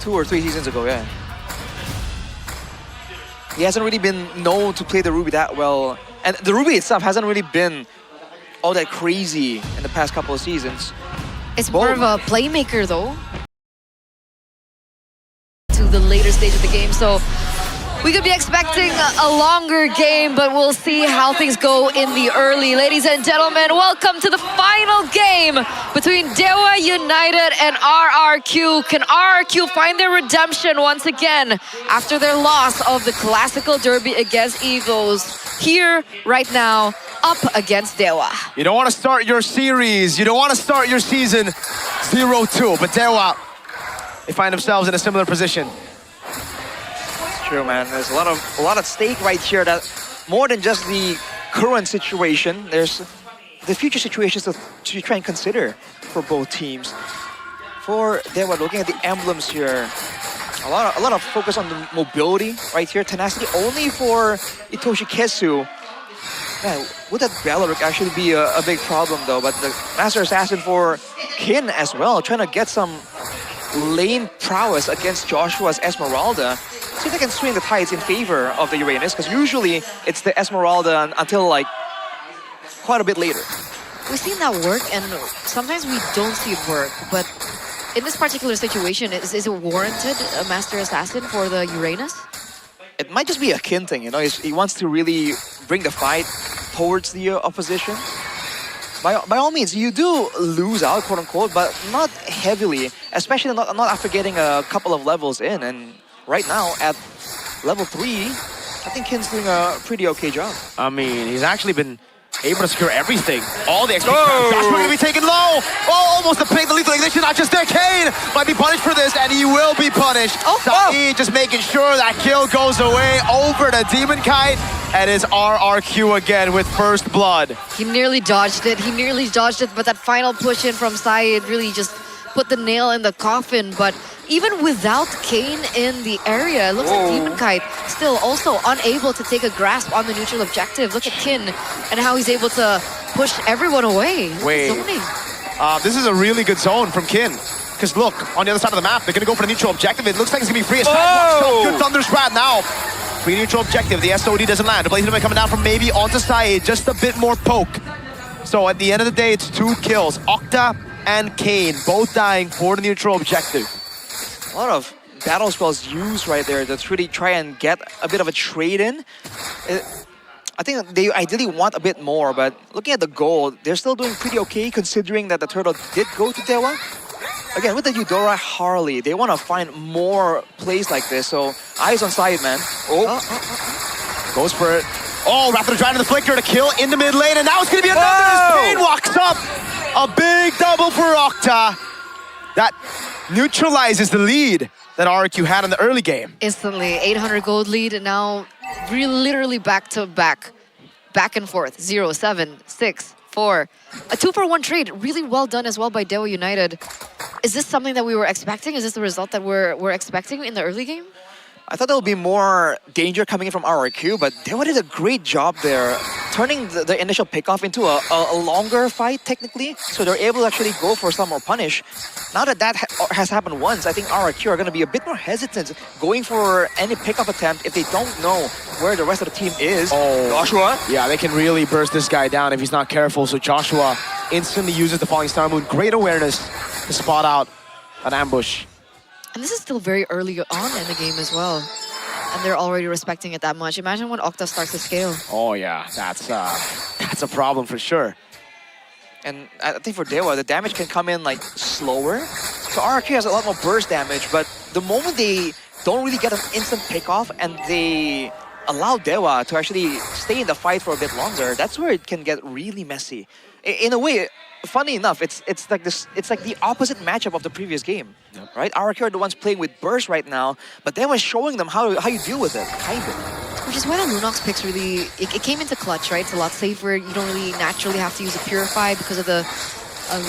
2 or 3 seasons ago, yeah. He hasn't really been known to play the Ruby that well. And the Ruby itself hasn't really been all that crazy in the past couple of seasons. It's more of a playmaker, though, to the later stage of the game. So we could be expecting a longer game, but we'll see how things go in the early. Ladies and gentlemen, welcome to the final game between Dewa United and RRQ. Can RRQ find their redemption once again after their loss of the Classical Derby against Eagles? Here, right now, up against Dewa. You don't want to start your series, you don't want to start your season 0-2, but Dewa, they find themselves in a similar position. True, man. There's a lot at stake right here. That more than just the current situation, there's the future situations to try and consider for both teams. For Dewa, looking at the emblems here, a lot of focus on the mobility right here. Tenacity only for Itoshi Kesu. Man, would that Baloric actually be a big problem though? But the Master Assassin for Kin as well, trying to get some lane prowess against Joshua's Esmeralda. See if they can swing the tides in favor of the Uranus, because usually it's the Esmeralda until like quite a bit later. We've seen that work, and sometimes we don't see it work, but in this particular situation, is it warranted a Master Assassin for the Uranus? It might just be a Kin thing, you know. He wants to really bring the fight towards the opposition. By all means, you do lose out, quote unquote, but not heavily, especially not after getting a couple of levels in. And right now, at level 3, I think Kin's doing a pretty okay job. I mean, he's actually been able to secure everything. All the XP. Joshua gonna be taken low. Oh, almost the lethal ignition, not just there. Kane might be punished for this, and he will be punished. Saeed just making sure that kill goes away over to Demon Kite. And it's RRQ again with first blood. He nearly dodged it. But that final push in from Saeed really just put the nail in the coffin. But even without Kane in the area, it looks like Demon Kite still also unable to take a grasp on the neutral objective. Look at Kin and how he's able to push everyone away. Wait, this is a really good zone from Kin. Because look, on the other side of the map, they're going to go for the neutral objective. It looks like it's going to be free. Good Thunder Strat now. Free neutral objective. The SOD doesn't land. The Blaze coming down from maybe onto Saeed. Just a bit more poke. So at the end of the day, it's 2 kills. Octa and Kane both dying for the neutral objective. A lot of battle spells used right there to really try and get a bit of a trade in. I think they ideally want a bit more, but looking at the goal, they're still doing pretty okay considering that the turtle did go to Dewa. Again, with the Eudora Harley, they want to find more plays like this, so eyes on side, man. Goes for it. Oh, Raptor trying to the flicker to kill in the mid lane, and now it's going to be another as Kane walks up. A big double for Octa. That neutralizes the lead that RRQ had in the early game. Instantly, 800 gold lead, and now literally back to back. Back and forth, 0, 7, 6, 4. A 2-for-1 trade, really well done as well by Dewa United. Is this something that we were expecting? Is this the result that we're expecting in the early game? I thought there would be more danger coming in from RRQ, but Dewa did a great job there, turning the initial pickoff into a longer fight, technically, so they're able to actually go for some more punish. Now that has happened once, I think RRQ are going to be a bit more hesitant going for any pickup attempt if they don't know where the rest of the team is. Joshua? Yeah, they can really burst this guy down if he's not careful, so Joshua instantly uses the Falling Star Moon. Great awareness to spot out an ambush. And this is still very early on in the game as well. And they're already respecting it that much. Imagine when Octa starts to scale. Oh yeah, that's a problem for sure. And I think for Dewa, the damage can come in like slower. So RRQ has a lot more burst damage, but the moment they don't really get an instant pickoff and they allow Dewa to actually stay in the fight for a bit longer, that's where it can get really messy. In a way, funny enough, it's like the opposite matchup of the previous game, right? RRQ are the ones playing with burst right now, but they were showing them how you deal with it, kind of. Which is why the Lunox picks really, it came into clutch, right? It's a lot safer. You don't really naturally have to use a Purify because of the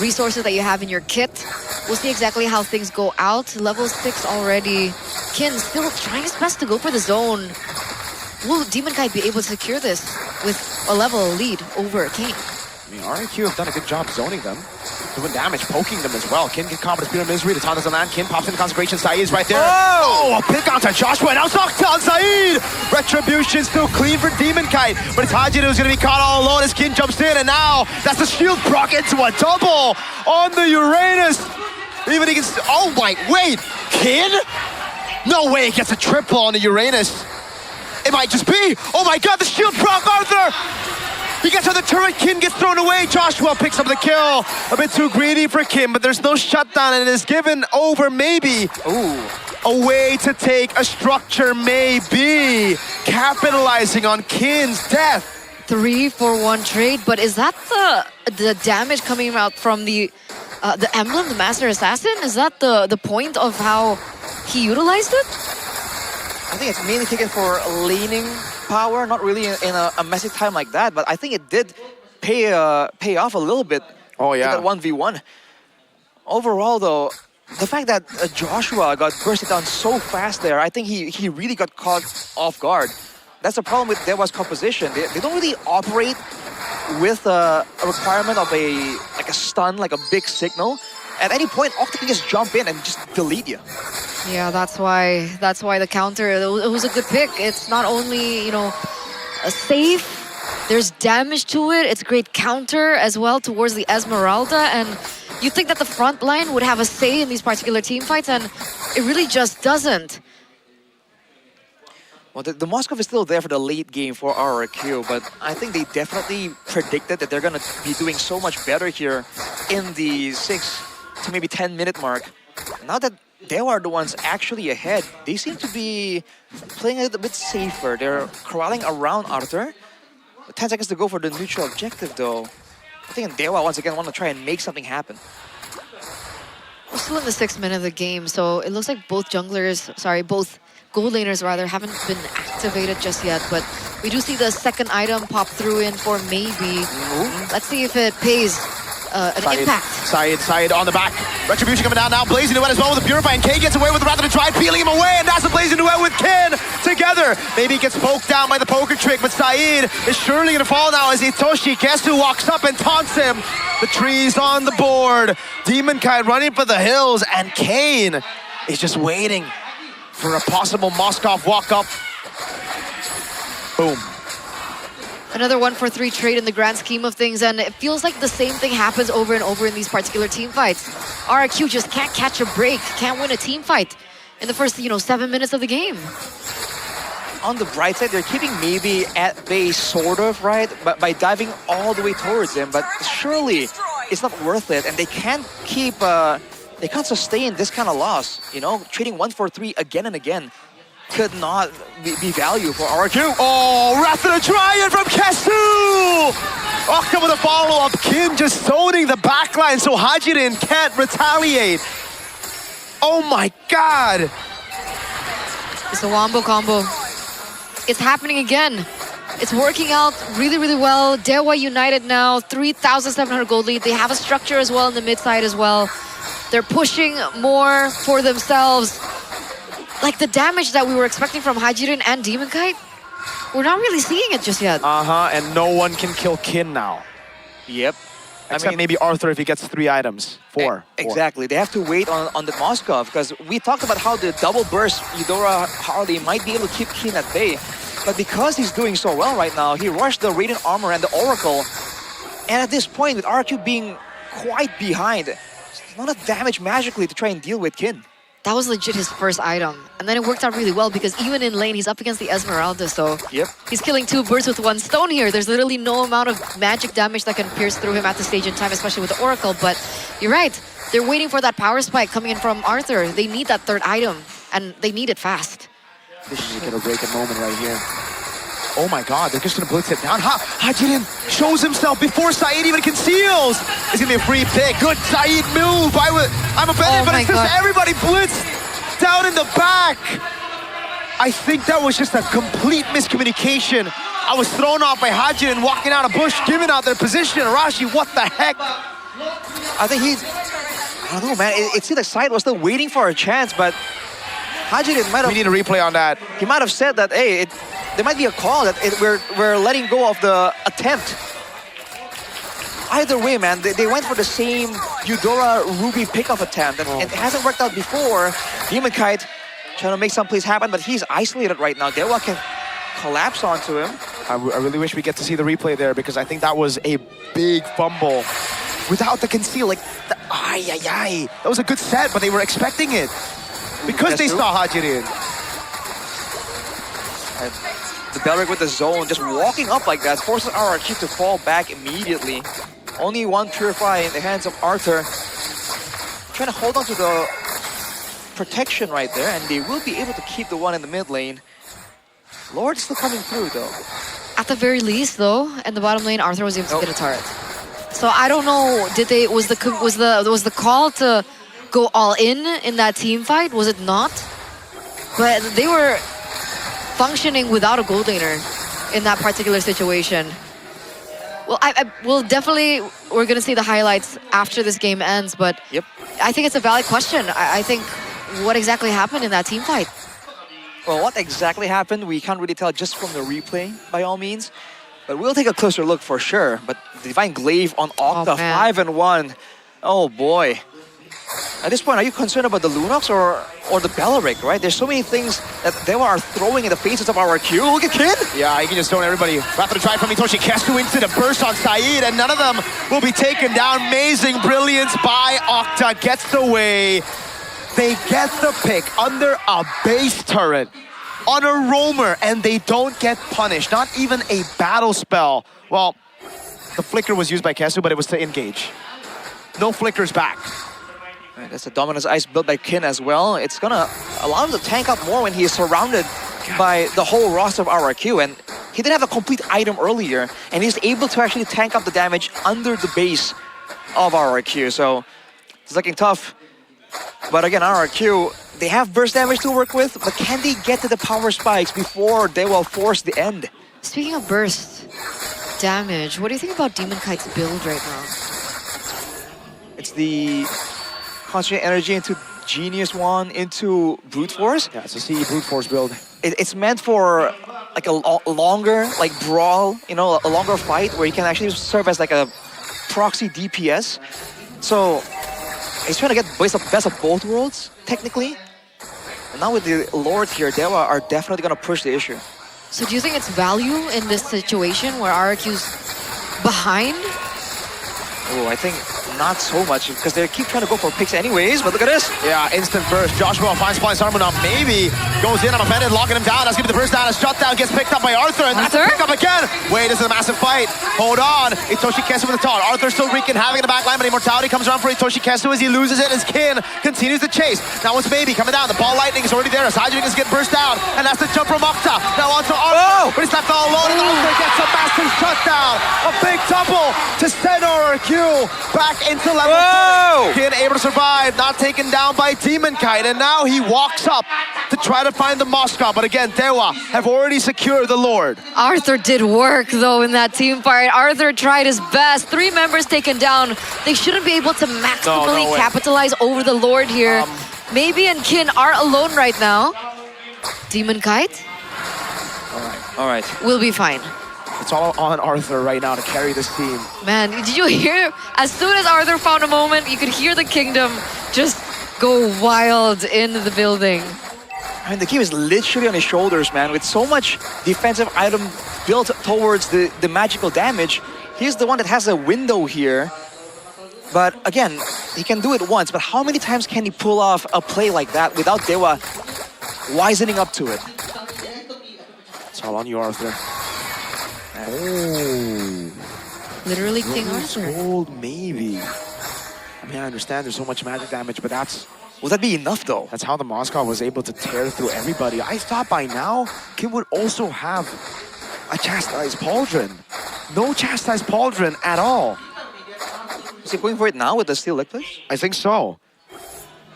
resources that you have in your kit. We'll see exactly how things go out. Level 6 already. Kin still trying his best to go for the zone. Will Demon Kite be able to secure this with a level lead over Kane? I mean, RRQ have done a good job zoning them. doing damage, poking them as well. Kin get caught with a spear of misery. The time doesn't land. Kin pops into consecration. Saeed is right there. Oh! Oh, a pick onto Joshua. Now knocked on Saeed. Retribution still clean for Demon Kite, but it's Hajid who's going to be caught all alone as Kin jumps in, and now that's the shield proc into a double on the Uranus. Even he gets. Oh my! Wait, Kin? No way! He gets a triple on the Uranus. It might just be. Oh my God! The shield proc, Arthur. He gets on the turret, Kin gets thrown away. Joshua picks up the kill. A bit too greedy for Kim, but there's no shutdown, and it is given over maybe. Ooh. A way to take a structure, maybe. Capitalizing on Kin's death. 3-for-1 trade, but is that the damage coming out from the emblem, the Master Assassin? Is that the point of how he utilized it? I think it's mainly taken for laning power, not really in a messy time like that, but I think it did pay off a little bit. Oh yeah. In that 1v1. Overall though, the fact that Joshua got bursted down so fast there, I think he really got caught off guard. That's the problem with Dewa's composition. They don't really operate with a requirement of a stun, like a big signal. At any point, Octa can just jump in and just delete you. Yeah, that's why the counter, it was a good pick. It's not only, you know, a safe, there's damage to it. It's a great counter as well towards the Esmeralda, and you think that the front line would have a say in these particular team fights, and it really just doesn't. Well, the Moskov is still there for the late game for RRQ, but I think they definitely predicted that they're going to be doing so much better here in the 6 to maybe 10-minute mark. Now that they are the ones actually ahead, they seem to be playing a little bit safer. They're crawling around Arthur. 10 seconds to go for the neutral objective though. I think Dewa once again want to try and make something happen. We're still in the 6th minute of the game, so it looks like both gold laners rather haven't been activated just yet, but we do see the second item pop through in for maybe. Let's see if it pays an impact. Saeed on the back. Retribution coming down now. Blazing Duet as well with the Purify, and K gets away with the Wrath of the Tribe, peeling him away, and that's the Blazing Duet with Kin together. Maybe he gets poked down by the poker trick, but Saeed is surely going to fall now as Itoshi, guess who walks up and taunts him. The trees on the board. Demon Kite running for the hills, and Kane is just waiting for a possible Moskov walk-up. Boom. Another 1-for-3 trade in the grand scheme of things, and it feels like the same thing happens over and over in these particular team fights. RRQ just can't catch a break, can't win a team fight in the first, 7 minutes of the game. On the bright side, they're keeping maybe at bay, sort of, right? But by diving all the way towards him, but surely it's not worth it, and they can't keep, they can't sustain this kind of loss. Trading 1-for-3 again and again could not be value for RRQ. Oh, Wrath of the Triad from Kesu! Octa with a follow-up. Kim just zoning the backline so Hajirin can't retaliate. Oh my God! It's a wombo combo. It's happening again. It's working out really, really well. Dewa united now, 3,700 gold lead. They have a structure as well in the mid side as well. They're pushing more for themselves. Like the damage that we were expecting from Hajirin and Demon Kite, we're not really seeing it just yet. And no one can kill Kin now. Yep. Except maybe Arthur if he gets 3 items. 4. Exactly. They have to wait on the Moskov, because we talked about how the double burst Eudora Harley might be able to keep Kin at bay. But because he's doing so well right now, he rushed the Radiant Armor and the Oracle. And at this point, with RQ being quite behind, it's not a damage magically to try and deal with Kin. That was legit his first item. And then it worked out really well because even in lane, he's up against the Esmeralda, so he's killing 2 birds with 1 stone here. There's literally no amount of magic damage that can pierce through him at this stage in time, especially with the Oracle. But you're right, they're waiting for that power spike coming in from Arthur. They need that 3rd item, and they need it fast. This is gonna break a moment right here. Oh my God, they're just gonna blitz it down. Hajirin shows himself before Saeed even conceals. It's gonna be a free pick. Good Saeed move. I'm a better, but it's just everybody blitzed down in the back. I think that was just a complete miscommunication. I was thrown off by Hajirin walking out of bush, giving out their position. Arashi, what the heck? I think I don't know, man. It seemed like Saeed was still waiting for a chance, but Hajirin might have... We need a replay on that. He might have said that, hey, there might be a call that we're letting go of the attempt. either way, man, they went for the same Eudora Ruby pickup attempt, and it hasn't worked out before. Demon Kite trying to make some plays happen, but he's isolated right now. Dewa can collapse onto him. I really wish we get to see the replay there, because I think that was a big fumble. Without the conceal, like, that was a good set, but they were expecting it. Because they saw Hajirin. The Belric with the zone, just walking up like that, forces RRQ to fall back immediately. Only one Purify in the hands of Arthur. Trying to hold on to the protection right there, and they will be able to keep the one in the mid lane. Lord is still coming through, though. At the very least, though, in the bottom lane, Arthur was able to get a turret. So I don't know, was the call to go all in that team fight? Was it not? But they were functioning without a gold laner in that particular situation. Well, we're gonna see the highlights after this game ends, but yep. I think it's a valid question. I think what exactly happened in that team fight? Well, what exactly happened, we can't really tell just from the replay, by all means. But we'll take a closer look for sure. But the Divine Glaive on Octa, 5-1. Oh boy. At this point, are you concerned about the Lunox or the Beleric, right? There's so many things that Dewa are throwing in the faces of RRQ. Look at Kid! Yeah, he can just stone everybody. After the try from Itoshi Kesu into the burst on Saeed, and none of them will be taken down. Amazing brilliance by Octa. Gets away. They get the pick under a base turret on a roamer, and they don't get punished. Not even a battle spell. Well, the flicker was used by Kesu, but it was to engage. No flickers back. Right, that's a Dominus Ice built by Kin as well. It's gonna allow him to tank up more when he is surrounded by the whole roster of RRQ. And he didn't have a complete item earlier, and he's able to actually tank up the damage under the base of RRQ. So it's looking tough. But again, RRQ, they have burst damage to work with, but can they get to the power spikes before they will force the end? Speaking of burst damage, what do you think about Demon Kite's build right now? It's the concentrate energy into Genius Wand into Brute Force. Yeah, it's a CE Brute Force build. It's meant for like a longer, like brawl, you know, a longer fight where you can actually serve as like a proxy DPS. So he's trying to get best of both worlds, technically. And now with the Lord here, Dewa are definitely going to push the issue. So do you think it's value in this situation where RRQ's behind? Oh, I think not so much, because they keep trying to go for picks anyways, but look at this. Yeah, instant burst. Joshua finds Flying Sarmon, maybe goes in on a Bennett, locking him down. That's gonna be the first down. A shutdown gets picked up by Arthur, and that's a pick up again. Wait, this is a massive fight. Hold on. Itoshi Kesu with the taunt. Arthur still wreaking havoc in the back line, but Immortality comes around for Itoshi Kesu as he loses it, as Kin continues to chase. Now it's Baby coming down. The ball lightning is already there. As Hydrogen is getting burst down, and that's the jump from Octa. Now onto Arthur, but he's left all alone, and Arthur gets a massive shutdown. A big double to send RRQ back into level 4. Kin able to survive, not taken down by Demon Kite, and now he walks up to try to find the Moscow. But again, Dewa have already secured the Lord. Arthur did work though in that team fight. Arthur tried his best. 3 members taken down. They shouldn't be able to maximally capitalize over the Lord here. Maybe and Kin are alone right now. Demon Kite? All right. We'll be fine. It's all on Arthur right now to carry this team. Man, did you hear? As soon as Arthur found a moment, you could hear the kingdom just go wild in the building. I mean, the game is literally on his shoulders, man. With so much defensive item built towards the magical damage, he's the one that has a window here. But again, he can do it once, but how many times can he pull off a play like that without Dewa wisening up to it? It's all on you, Arthur. Oh. Literally King Arthur. Gold, maybe. I mean, I understand there's so much magic damage, but will that be enough though? That's how the Moscow was able to tear through everybody. I thought by now, Kim would also have a Chastised Pauldron. No Chastised Pauldron at all. Is he going for it now with the Steel Liquid? I think so.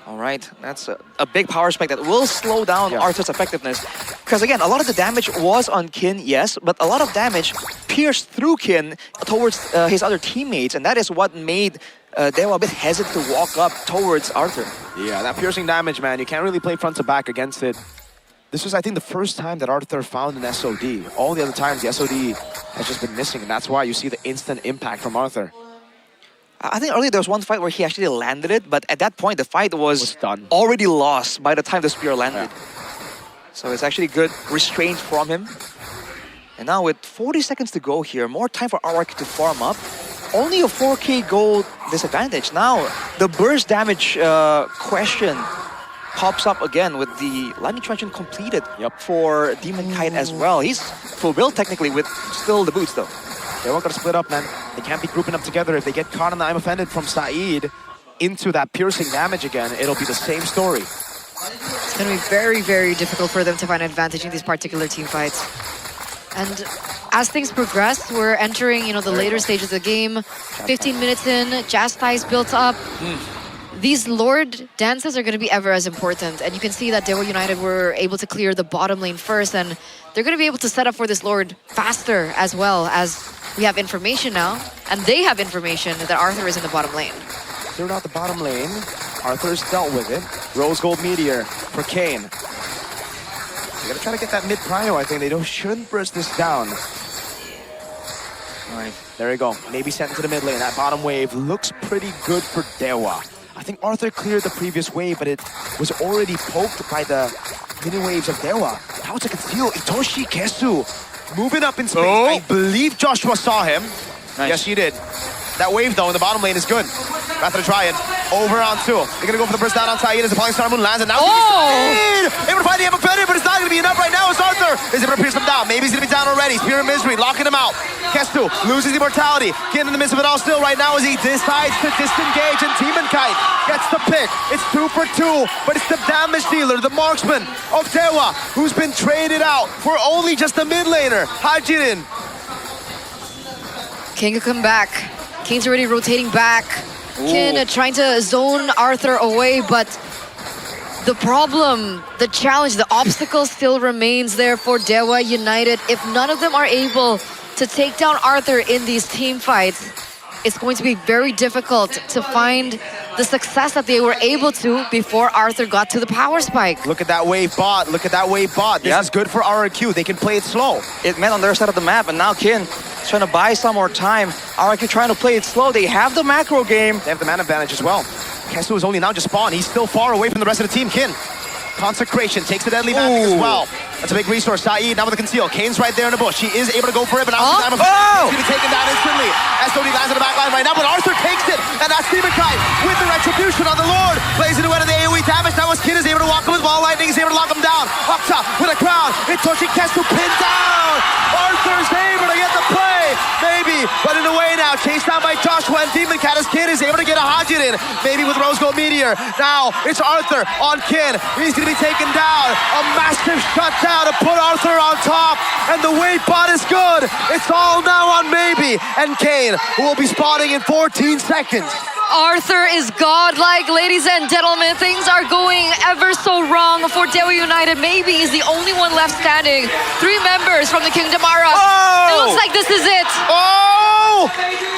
All right, that's a big power spike that will slow down Arthur's effectiveness. Because again, a lot of the damage was on Kin, yes, but a lot of damage pierced through Kin towards his other teammates, and that is what made Dewa a bit hesitant to walk up towards Arthur. Yeah, that piercing damage, man, you can't really play front to back against it. This was, I think, the first time that Arthur found an SOD. All the other times, the SOD has just been missing, and that's why you see the instant impact from Arthur. I think earlier there was one fight where he actually landed it, but at that point the fight was done. already lost by the time the spear landed. So it's actually good restraint from him. And now with 40 seconds to go here, more time for RRQ to farm up. Only a 4k gold disadvantage. Now the burst damage question pops up again with the lightning transient completed for Demon Kite as well. He's full build technically with still the boots though. They're all gonna split up, man. They can't be grouping up together. If they get caught on the I'm offended from Saeed into that piercing damage again, it'll be the same story. It's going to be very, very difficult for them to find an advantage in these particular team fights. And as things progress, we're entering, you know, the later stages of the game. 15 minutes in, Jazz ties built up. These Lord dances are going to be ever as important. And you can see that Dewa United were able to clear the bottom lane first. And they're going to be able to set up for this Lord faster as well, as we have information now. And they have information that Arthur is in the bottom lane. Cleared out the bottom lane. Arthur's dealt with it. Rose Gold Meteor for Kane. They're going to try to get that mid prio, I think. They shouldn't burst this down. All right, there you go. Maybe sent into the mid lane. That bottom wave looks pretty good for Dewa. I think Arthur cleared the previous wave, but it was already poked by the mini waves of Dewa. Now it's a conceal. Itoshi Kesu moving up in space. I believe Joshua saw him. Nice. Yes, he did. That wave, though, in the bottom lane is good. Rather to try it. Over on two. They're going to go for the burst down on Saeed as the Falling Star Moon lands. And now able to find the Epiphany, but it's not going to be enough right now as Arthur is able to pierce them down. Maybe he's going to be down already. Spear of Misery, locking him out. Kestu loses immortality. Getting in the midst of it all still right now as he decides to disengage. And Demon Kite gets the pick. It's 2 for 2, but it's the damage dealer, the marksman of Dewa, who's been traded out for only just the mid laner, Hajirin. King can come back. Kane's already rotating back. Kin trying to zone Arthur away, but the problem, the challenge, the obstacle still remains there for Dewa United. If none of them are able to take down Arthur in these team fights, it's going to be very difficult to find the success that they were able to before Arthur got to the power spike. Look at that wave bot. Look at that wave bot. This is good for RRQ. They can play it slow. It meant on their side of the map, and now Kin trying to buy some more time. RRQ trying to play it slow. They have the macro game. They have the man advantage as well. Kesu is only now just spawned. He's still far away from the rest of the team. Kin. Consecration takes the deadly magic as well. That's a big resource. Saeed now with the conceal. Kane's right there in the bush. He is able to go for it, but now he's going to be taken down instantly. SOD lands on the back line right now, but Arthur takes it, and that's Demon Kite with the retribution on the Lord. Plays into one of the AoE damage. Now as Kin is able to walk him with Wall Lightning. He's able to lock him down. Up top with a crown. Itoshi Kesu pinned down. Arthur's able to get the play. Maybe running away now. Chased down by Joshua, and Demon Cat as Kin is able to get a Hajirin. Maybe with Rose Gold Meteor. Now it's Arthur on Kin. He's going to be taken down. A massive shutdown to put Arthur on top, and the wave bot is good. It's all now on Maybe and Kane, who will be spawning in 14 seconds. Arthur is godlike, ladies and gentlemen. Things are going ever so wrong for Dewa United. Maybe he's the only one left standing. 3 members from the Kingdom are up. It looks like this is it.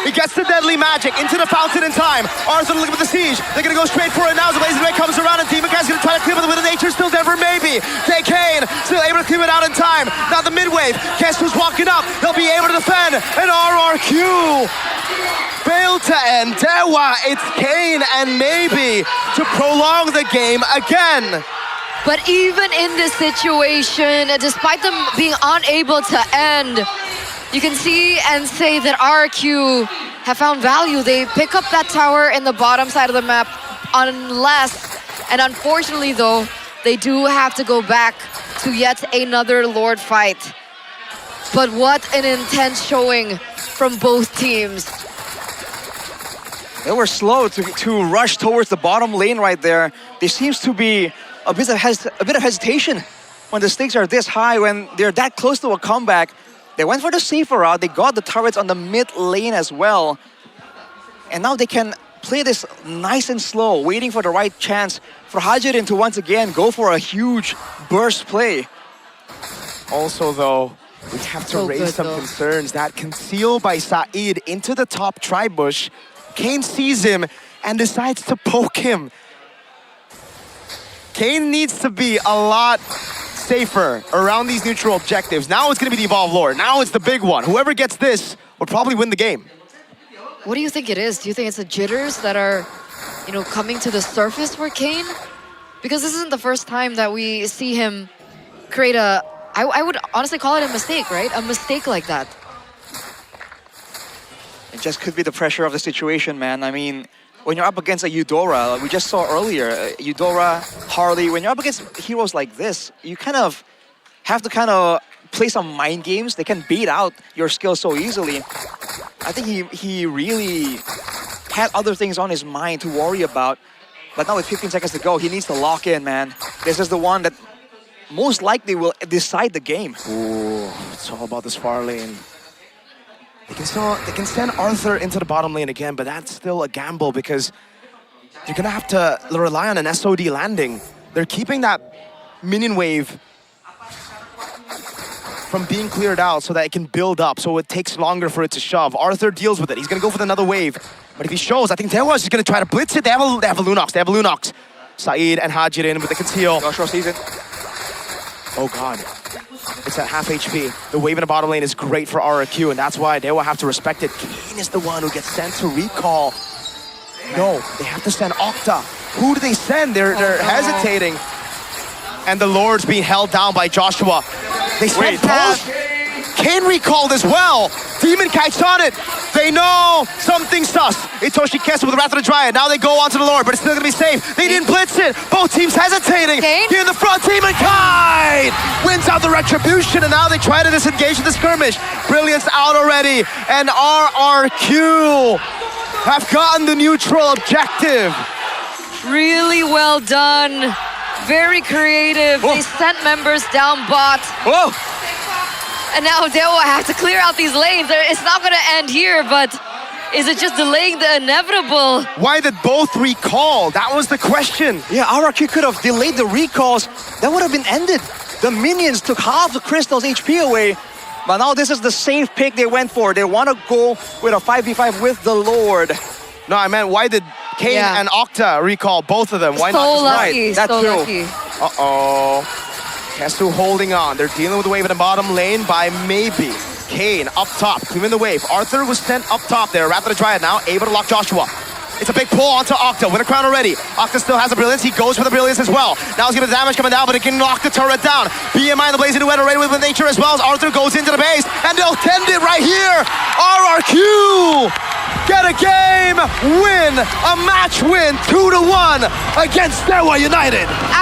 He gets the deadly magic into the fountain in time. Arthur looking for the siege. They're going to go straight for it now as the Blazing Ray comes around, and Demon Cat's going to try to clear it with the nature. Still there for Maybe. Take Kane, still able to clear it out in time. Now the mid wave. Kesu's walking up. They'll be able to defend. And RRQ failed to end. Dewa, it's Kane and Maybe to prolong the game again. But even in this situation, despite them being unable to end, you can see and say that RRQ have found value. They pick up that tower in the bottom side of the map, unless, and unfortunately though, they do have to go back to yet another Lord fight. But what an intense showing from both teams. They were slow to rush towards the bottom lane right there. There seems to be a bit of hesitation when the stakes are this high, when they're that close to a comeback. They went for the safer route. They got the turrets on the mid lane as well. And now they can play this nice and slow, waiting for the right chance for Hajirin to once again go for a huge burst play. Also though, we have to raise some concerns. That conceal by Saeed into the top tri-bush. Kane sees him and decides to poke him. Kane needs to be a lot safer around these neutral objectives. Now it's going to be the Evolve Lord. Now it's the big one. Whoever gets this would probably win the game. What do you think it is? Do you think it's the jitters that are, coming to the surface for Kane? Because this isn't the first time that we see him create I would honestly call it a mistake, right? A mistake like that. It just could be the pressure of the situation, man. I mean, when you're up against a Eudora, we just saw earlier, Eudora, Harley, when you're up against heroes like this, you kind of have to play some mind games. They can beat out your skills so easily. I think he really had other things on his mind to worry about. But now with 15 seconds to go, he needs to lock in, man. This is the one that most likely will decide the game. Ooh, it's all about this far lane. They can send Arthur into the bottom lane again, but that's still a gamble because you're gonna have to rely on an SOD landing. They're keeping that minion wave from being cleared out so that it can build up, so it takes longer for it to shove. Arthur deals with it. He's gonna go for another wave. But if he shows, I think Dewa is just gonna try to blitz it. They have a Lunox. Saeed and Hajirin with the conceal. Joshua sees it. Oh God. It's at half HP. The wave in the bottom lane is great for RRQ, and that's why Dewa have to respect it. Kane is the one who gets sent to recall. No, they have to send Octa. Who do they send? They're hesitating. And the Lord's being held down by Joshua. They sent both. Kane recalled as well. Demon Kite's on it. They know something sus. It's Hoshi Kessa with the Wrath of the Dryad. Now they go onto the Lord, but it's still gonna be safe. They didn't blitz it. Both teams hesitating. Kane? Here in the front, Demon Kite wins out the retribution, and now they try to disengage in the skirmish. Brilliance out already, and RRQ have gotten the neutral objective. Really well done. Very creative. Whoa. They sent members down bot. Whoa! And now Dewa have to clear out these lanes. It's not going to end here, but is it just delaying the inevitable? Why did both recall? That was the question. Yeah, RRQ could have delayed the recalls. That would have been ended. The minions took half the Crystal's HP away. But now this is the safe pick they went for. They want to go with a 5v5 with the Lord. No, I meant why did Kane and Octa recall both of them? Why so not just lucky, right? That's so true. lucky. Uh-oh. Kesu holding on. They're dealing with the wave in the bottom lane by maybe. Kane up top, clearing the wave. Arthur was sent up top there. Wrath of the Dryad now, able to lock Joshua. It's a big pull onto Octa. Win a crown already. Octa still has a brilliance. He goes for the brilliance as well. Now he's getting the damage coming down, but it can knock the turret down. BMI and the Blazing Duet already with nature as well as Arthur goes into the base. And they'll tend it right here. RRQ get a game win, a match win, 2-1 against Dewa United.